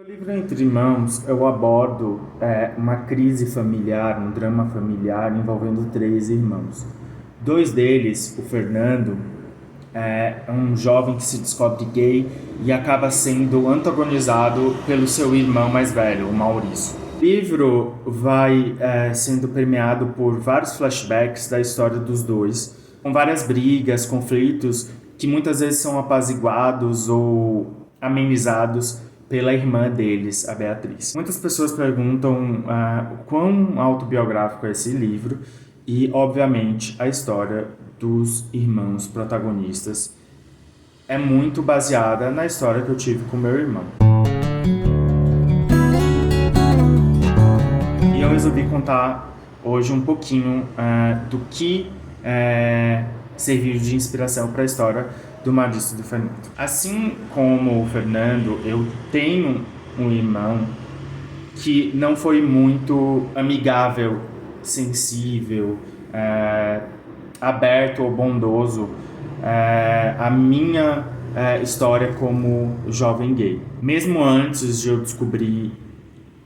No livro Entre Irmãos, eu abordo uma crise familiar, um drama familiar envolvendo três irmãos. Dois deles, o Fernando, é um jovem que se descobre gay e acaba sendo antagonizado pelo seu irmão mais velho, o Maurício. O livro vai sendo permeado por vários flashbacks da história dos dois, com várias brigas, conflitos que muitas vezes são apaziguados ou amenizados pela irmã deles, a Beatriz. Muitas pessoas perguntam o quão autobiográfico é esse livro e, obviamente, a história dos irmãos protagonistas é muito baseada na história que eu tive com meu irmão. E eu resolvi contar hoje um pouquinho do que serviu de inspiração para a história do Maurício e do Fernando. Assim como o Fernando, eu tenho um irmão que não foi muito amigável, sensível, aberto ou bondoso a minha história como jovem gay. Mesmo antes de eu descobrir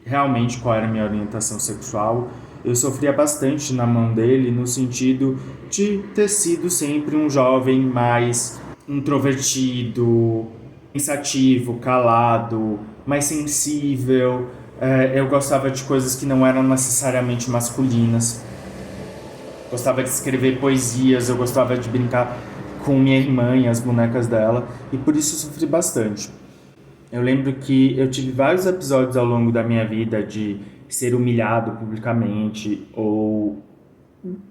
realmente qual era a minha orientação sexual, eu sofria bastante na mão dele no sentido de ter sido sempre um jovem mais introvertido, pensativo, calado, mais sensível. Eu gostava de coisas que não eram necessariamente masculinas. Gostava de escrever poesias, eu gostava de brincar com minha irmã e as bonecas dela, e por isso eu sofri bastante. Eu lembro que eu tive vários episódios ao longo da minha vida de ser humilhado publicamente ou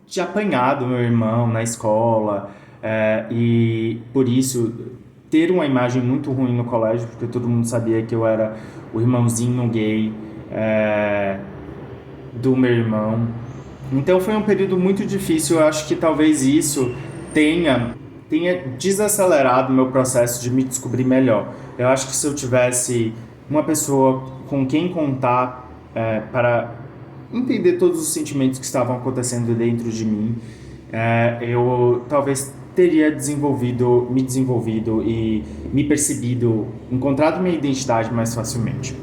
de apanhar do meu irmão na escola, e por isso ter uma imagem muito ruim no colégio, porque todo mundo sabia que eu era o irmãozinho gay do meu irmão. Então foi um período muito difícil. Eu acho que talvez isso tenha desacelerado o meu processo de me descobrir melhor. Eu acho que se eu tivesse uma pessoa com quem contar para entender todos os sentimentos que estavam acontecendo dentro de mim, eu talvez teria me desenvolvido e me percebido, encontrado minha identidade mais facilmente.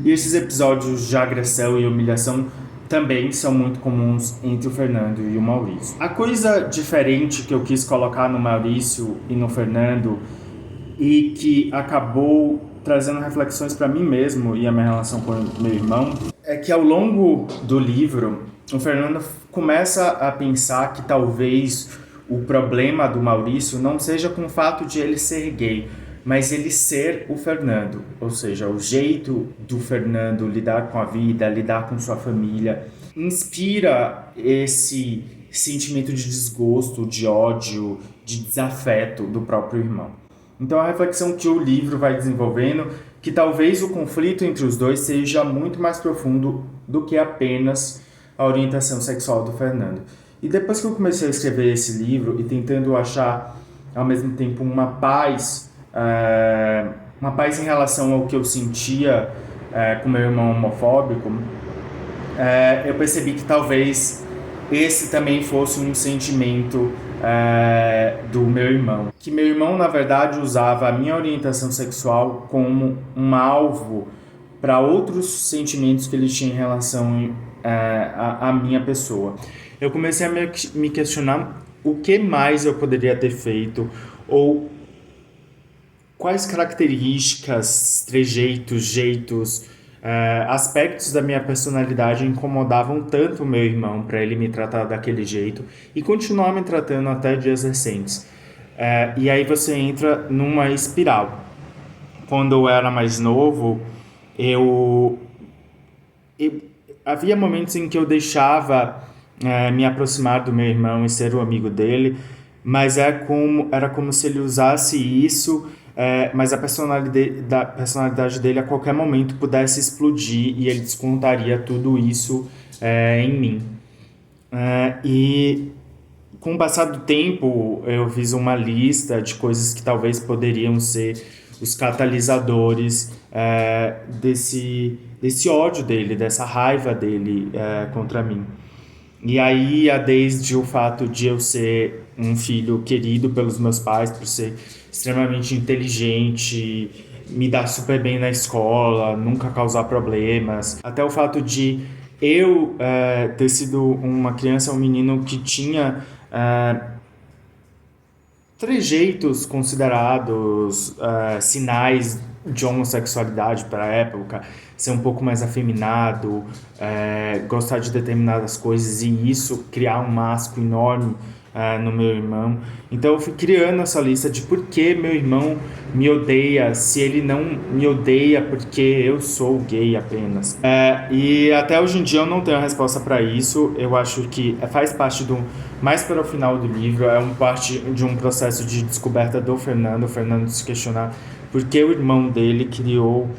E esses episódios de agressão e humilhação também são muito comuns entre o Fernando e o Maurício. A coisa diferente que eu quis colocar no Maurício e no Fernando e que acabou trazendo reflexões para mim mesmo e a minha relação com o meu irmão é que ao longo do livro o Fernando começa a pensar que talvez o problema do Maurício não seja com o fato de ele ser gay, mas ele ser o Fernando, ou seja, o jeito do Fernando lidar com a vida, lidar com sua família, inspira esse sentimento de desgosto, de ódio, de desafeto do próprio irmão. Então a reflexão que o livro vai desenvolvendo, que talvez o conflito entre os dois seja muito mais profundo do que apenas a orientação sexual do Fernando. E depois que eu comecei a escrever esse livro e tentando achar ao mesmo tempo uma paz em relação ao que eu sentia com meu irmão homofóbico, eu percebi que talvez esse também fosse um sentimento do meu irmão. Que meu irmão, na verdade, usava a minha orientação sexual como um alvo para outros sentimentos que ele tinha em relação à minha pessoa. Eu comecei a me questionar o que mais eu poderia ter feito ou quais características, trejeitos, jeitos, aspectos da minha personalidade incomodavam tanto o meu irmão para ele me tratar daquele jeito e continuar me tratando até dias recentes. E aí você entra numa espiral. Quando eu era mais novo, havia momentos em que eu deixava me aproximar do meu irmão e ser o amigo dele, mas era como se ele usasse isso, mas a personalidade dele a qualquer momento pudesse explodir e ele descontaria tudo isso em mim. E com o passar do tempo eu fiz uma lista de coisas que talvez poderiam ser os catalisadores desse ódio dele, dessa raiva dele contra mim. E aí ia desde o fato de eu ser um filho querido pelos meus pais, por ser extremamente inteligente me dar super bem na escola, nunca causar problemas. Até o fato de eu ter sido uma criança, um menino que tinha trejeitos considerados sinais de homossexualidade para a época, ser um pouco mais afeminado, gostar de determinadas coisas e isso criar um masco enorme no meu irmão. Então eu fui criando essa lista de por que meu irmão me odeia, se ele não me odeia porque eu sou gay apenas. E até hoje em dia eu não tenho a resposta para isso. Eu acho que faz parte do mais para o final do livro, é parte de um processo de descoberta do Fernando, o Fernando se questionar por que o irmão dele criou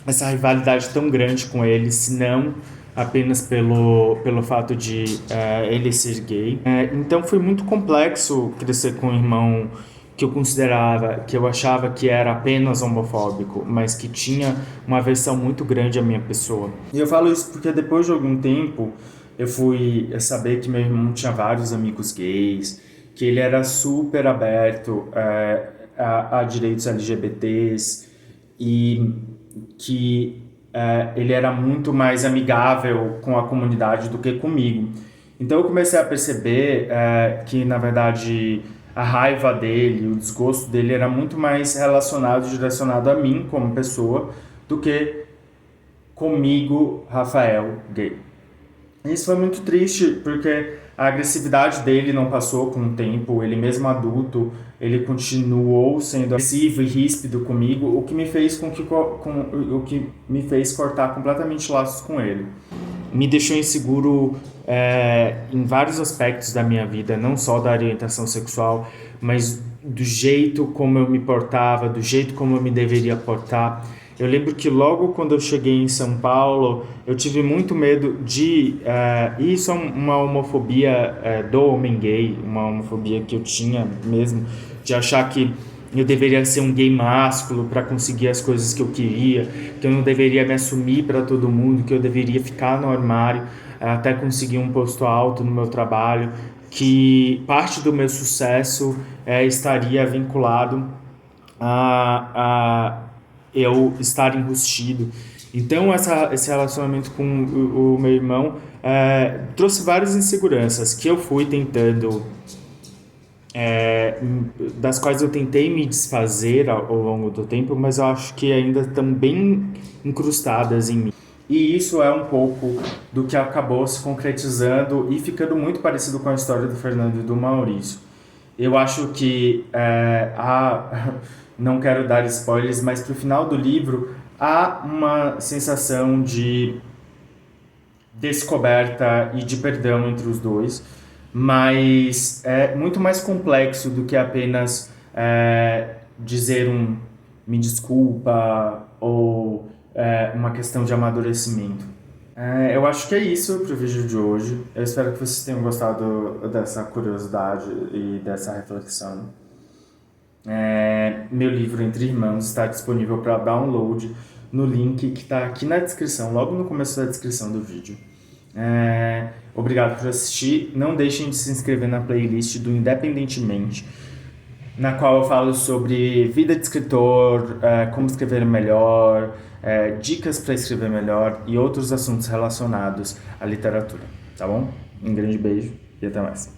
essa rivalidade tão grande com ele, se não apenas pelo fato de ele ser gay. Então foi muito complexo crescer com um irmão que eu considerava, que eu achava que era apenas homofóbico, mas que tinha uma aversão muito grande à minha pessoa. E eu falo isso porque depois de algum tempo eu fui saber que meu irmão tinha vários amigos gays, que ele era super aberto a direitos LGBTs e que ele era muito mais amigável com a comunidade do que comigo. Então eu comecei a perceber que, na verdade, a raiva dele, o desgosto dele era muito mais relacionado, direcionado a mim como pessoa, do que comigo, Rafael, gay. Isso foi muito triste, porque a agressividade dele não passou com o tempo, ele mesmo adulto, ele continuou sendo agressivo e ríspido comigo, o que me fez o que me fez cortar completamente laços com ele. Me deixou inseguro em vários aspectos da minha vida, não só da orientação sexual, mas do jeito como eu me portava, do jeito como eu me deveria portar. Eu lembro que logo quando eu cheguei em São Paulo, eu tive muito medo isso é uma homofobia do homem gay, uma homofobia que eu tinha mesmo, de achar que eu deveria ser um gay másculo para conseguir as coisas que eu queria, que eu não deveria me assumir para todo mundo, que eu deveria ficar no armário até conseguir um posto alto no meu trabalho, que parte do meu sucesso estaria vinculado a eu estar enrustido. Então, esse relacionamento com o meu irmão trouxe várias inseguranças que eu fui tentando, das quais eu tentei me desfazer ao longo do tempo, mas eu acho que ainda estão bem incrustadas em mim. E isso é um pouco do que acabou se concretizando e ficando muito parecido com a história do Fernando e do Maurício. Eu acho que não quero dar spoilers, mas pro final do livro há uma sensação de descoberta e de perdão entre os dois, mas é muito mais complexo do que apenas dizer me desculpa ou uma questão de amadurecimento. Eu acho que é isso pro vídeo de hoje. Eu espero que vocês tenham gostado dessa curiosidade e dessa reflexão. Meu livro Entre Irmãos está disponível para download no link que está aqui na descrição, logo no começo da descrição do vídeo. Obrigado por assistir. Não deixem de se inscrever na playlist do Independentemente, na qual eu falo sobre vida de escritor, como escrever melhor, dicas para escrever melhor e outros assuntos relacionados à literatura, tá bom? Um grande beijo e até mais.